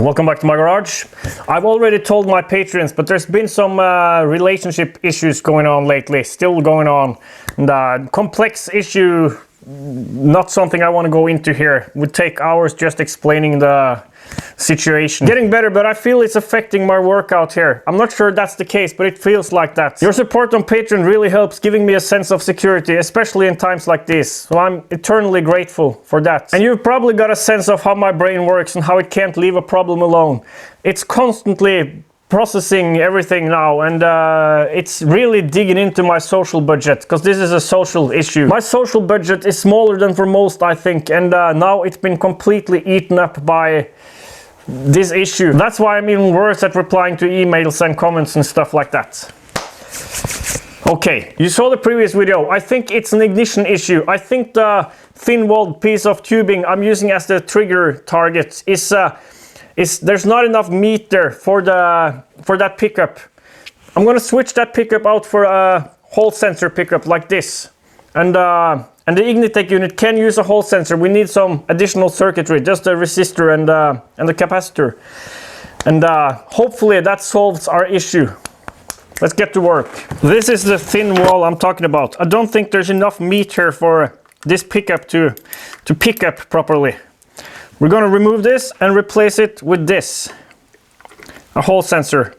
Welcome back to my garage. I've already told my patrons, but there's been some relationship issues going on lately, still going on. And complex issue, not something I want to go into here. Would take hours just explaining the situation. Getting better, but I feel it's affecting my workout here. I'm not sure that's the case, but it feels like that. Your support on Patreon really helps, giving me a sense of security, especially in times like this. So I'm eternally grateful for that. And you've probably got a sense of how my brain works and how it can't leave a problem alone. It's constantly processing everything now, and it's really digging into my social budget, because this is a social issue. My social budget is smaller than for most, I think, and now it's been completely eaten up by this issue. That's why I'm even worse at replying to emails and comments and stuff like that. Okay, you saw the previous video. I think it's an ignition issue. I think the thin-walled piece of tubing I'm using as the trigger target is there's not enough meat there for that pickup. I'm gonna switch that pickup out for a Hall sensor pickup like this. And the Ignitec unit can use a Hall sensor. We need some additional circuitry, just a resistor and the capacitor. And hopefully that solves our issue. Let's get to work. This is the thin wall I'm talking about. I don't think there's enough meat here for this pickup to pick up properly. We're gonna remove this and replace it with this, a Hall sensor.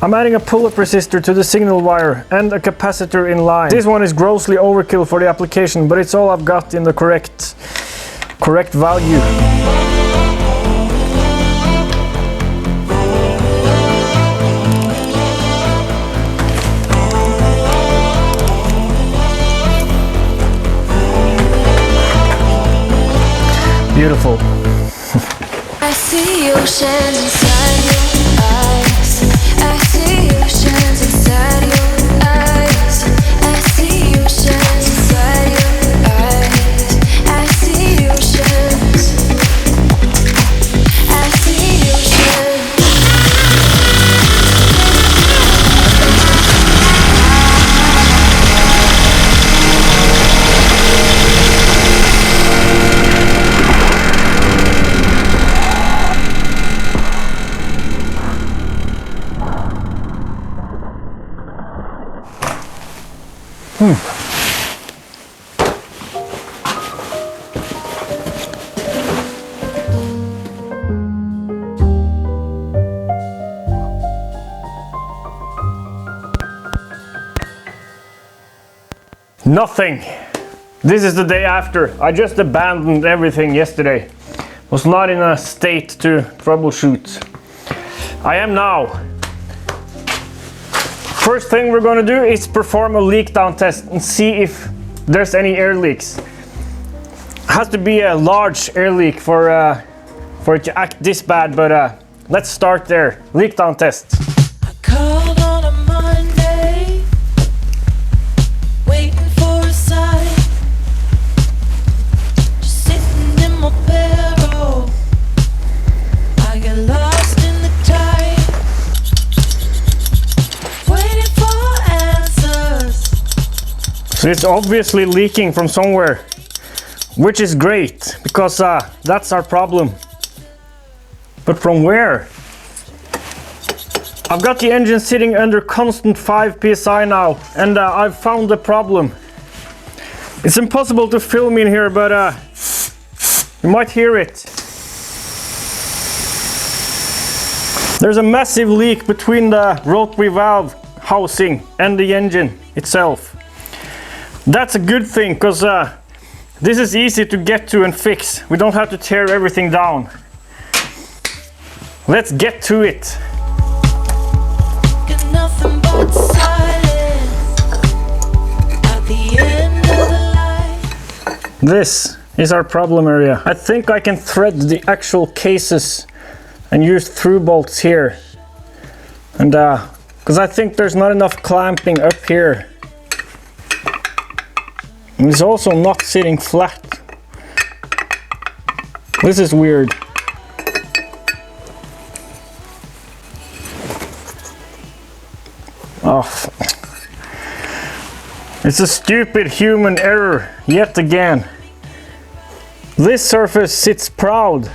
I'm adding a pull-up resistor to the signal wire and a capacitor in line. This one is grossly overkill for the application, but it's all I've got in the correct value. Beautiful. I see oceans inside your eyes. I see oceans inside your eyes. I see oceans inside your eyes. I see oceans. I see oceans. Nothing. This is the day after. I just abandoned everything yesterday. Was not in a state to troubleshoot. I am now. First thing we're going to do is perform a leak down test and see if there's any air leaks. Has to be a large air leak for it to act this bad, but let's start there. Leak down test. I called on a Monday, waiting for a sign. Just sitting in my barrel, I get lost in the tide, waiting for answers. So it's obviously leaking from somewhere, which is great because that's our problem. But from where? I've got the engine sitting under constant 5 psi now, and I've found the problem. It's impossible to film in here, but you might hear it. There's a massive leak between the rotary valve housing and the engine itself. That's a good thing, because this is easy to get to and fix. We don't have to tear everything down. Let's get to it. Got nothing but silence at the end of the line. This is our problem area. I think I can thread the actual cases and use through bolts here. And because I think there's not enough clamping up here. And it's also not sitting flat. This is weird. Oh, it's a stupid human error yet again. This surface sits proud.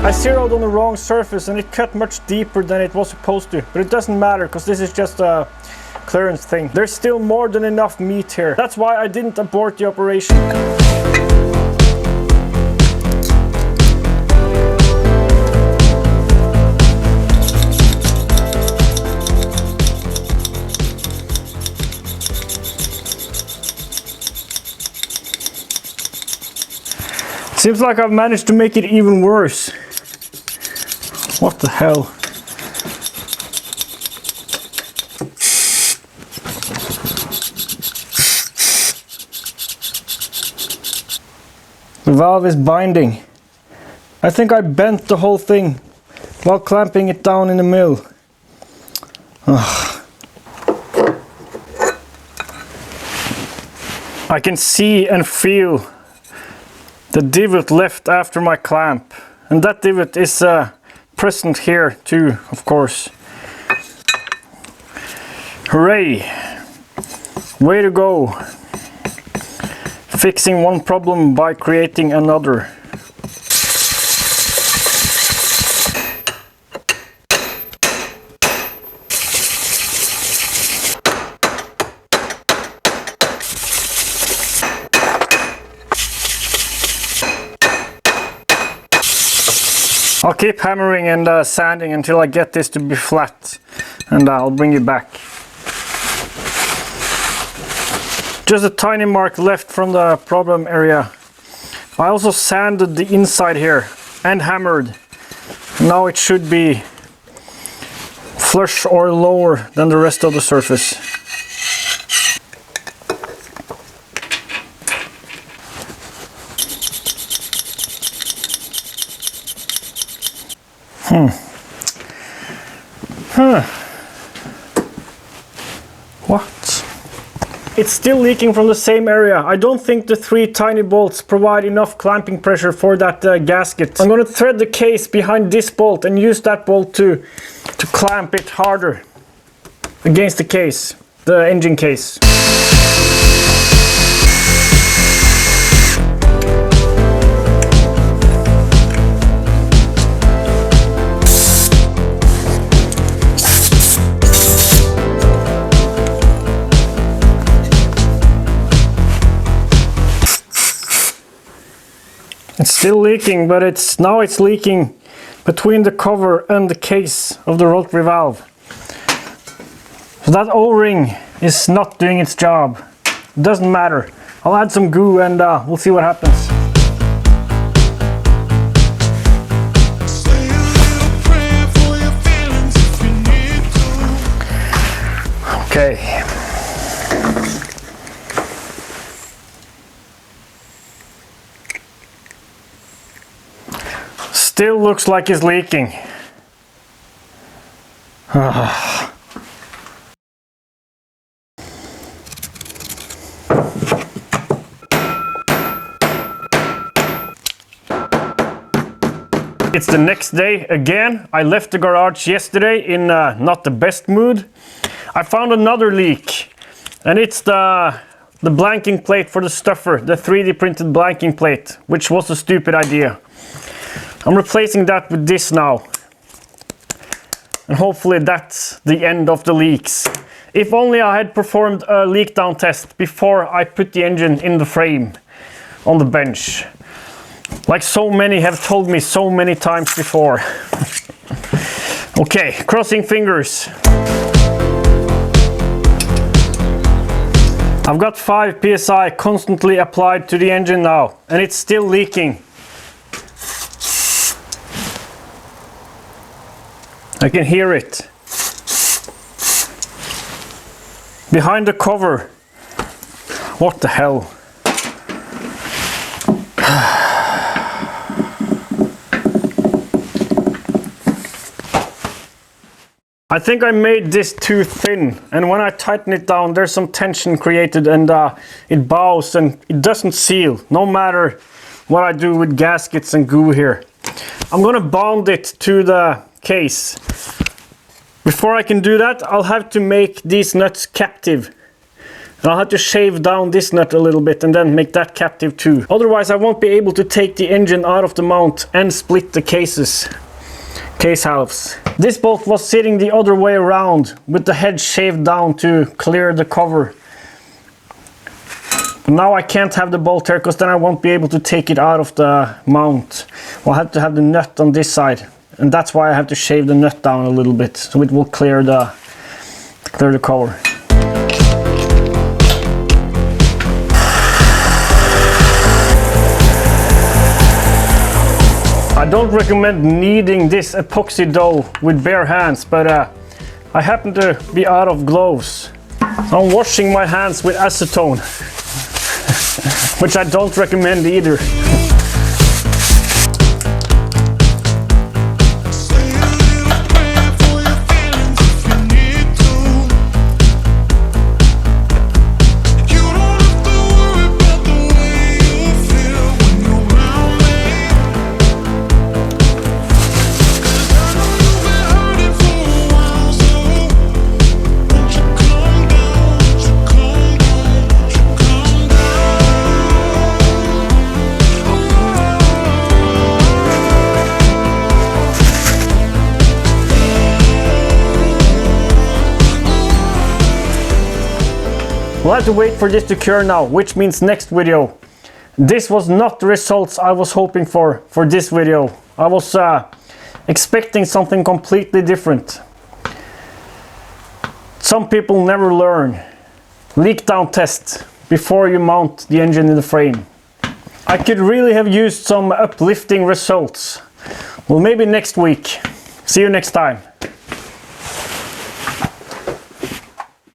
I zeroed on the wrong surface and it cut much deeper than it was supposed to, but it doesn't matter because this is just a clearance thing. There's still more than enough meat here. That's why I didn't abort the operation. Seems like I've managed to make it even worse. What the hell? The valve is binding. I think I bent the whole thing while clamping it down in the mill. Ugh. I can see and feel the divot left after my clamp, and that divot is present here too, of course. Hooray! Way to go! Fixing one problem by creating another. I'll keep hammering and sanding until I get this to be flat, and I'll bring you back. Just a tiny mark left from the problem area. I also sanded the inside here and hammered. Now it should be flush or lower than the rest of the surface. What? It's still leaking from the same area. I don't think the 3 tiny bolts provide enough clamping pressure for that gasket. I'm going to thread the case behind this bolt and use that bolt to clamp it harder against the case, the engine case. It's still leaking, but now it's leaking between the cover and the case of the rotary valve. So that O-ring is not doing its job. It doesn't matter. I'll add some glue and we'll see what happens. Okay. Still looks like it's leaking. It's the next day again. I left the garage yesterday in not the best mood. I found another leak, and it's the blanking plate for the stuffer, the 3D printed blanking plate, which was a stupid idea. I'm replacing that with this now, and hopefully that's the end of the leaks. If only I had performed a leak down test before I put the engine in the frame on the bench, like so many have told me so many times before. Okay, crossing fingers. I've got 5 psi constantly applied to the engine now, and it's still leaking. I can hear it behind the cover. What the hell? I think I made this too thin, and when I tighten it down there's some tension created, and it bows and it doesn't seal, no matter what I do with gaskets and glue here. I'm gonna bond it to the case. Before I can do that, I'll have to make these nuts captive. And I'll have to shave down this nut a little bit and then make that captive too. Otherwise I won't be able to take the engine out of the mount and split the case halves. This bolt was sitting the other way around with the head shaved down to clear the cover. Now I can't have the bolt here because then I won't be able to take it out of the mount. I'll have to have the nut on this side, and that's why I have to shave the nut down a little bit so it will clear the cover. I don't recommend kneading this epoxy dough with bare hands, but I happen to be out of gloves. So I'm washing my hands with acetone, which I don't recommend either. We'll have to wait for this to cure now, which means next video. This was not the results I was hoping for this video. I was expecting something completely different. Some people never learn. Leak down test before you mount the engine in the frame. I could really have used some uplifting results. Well, maybe next week. See you next time.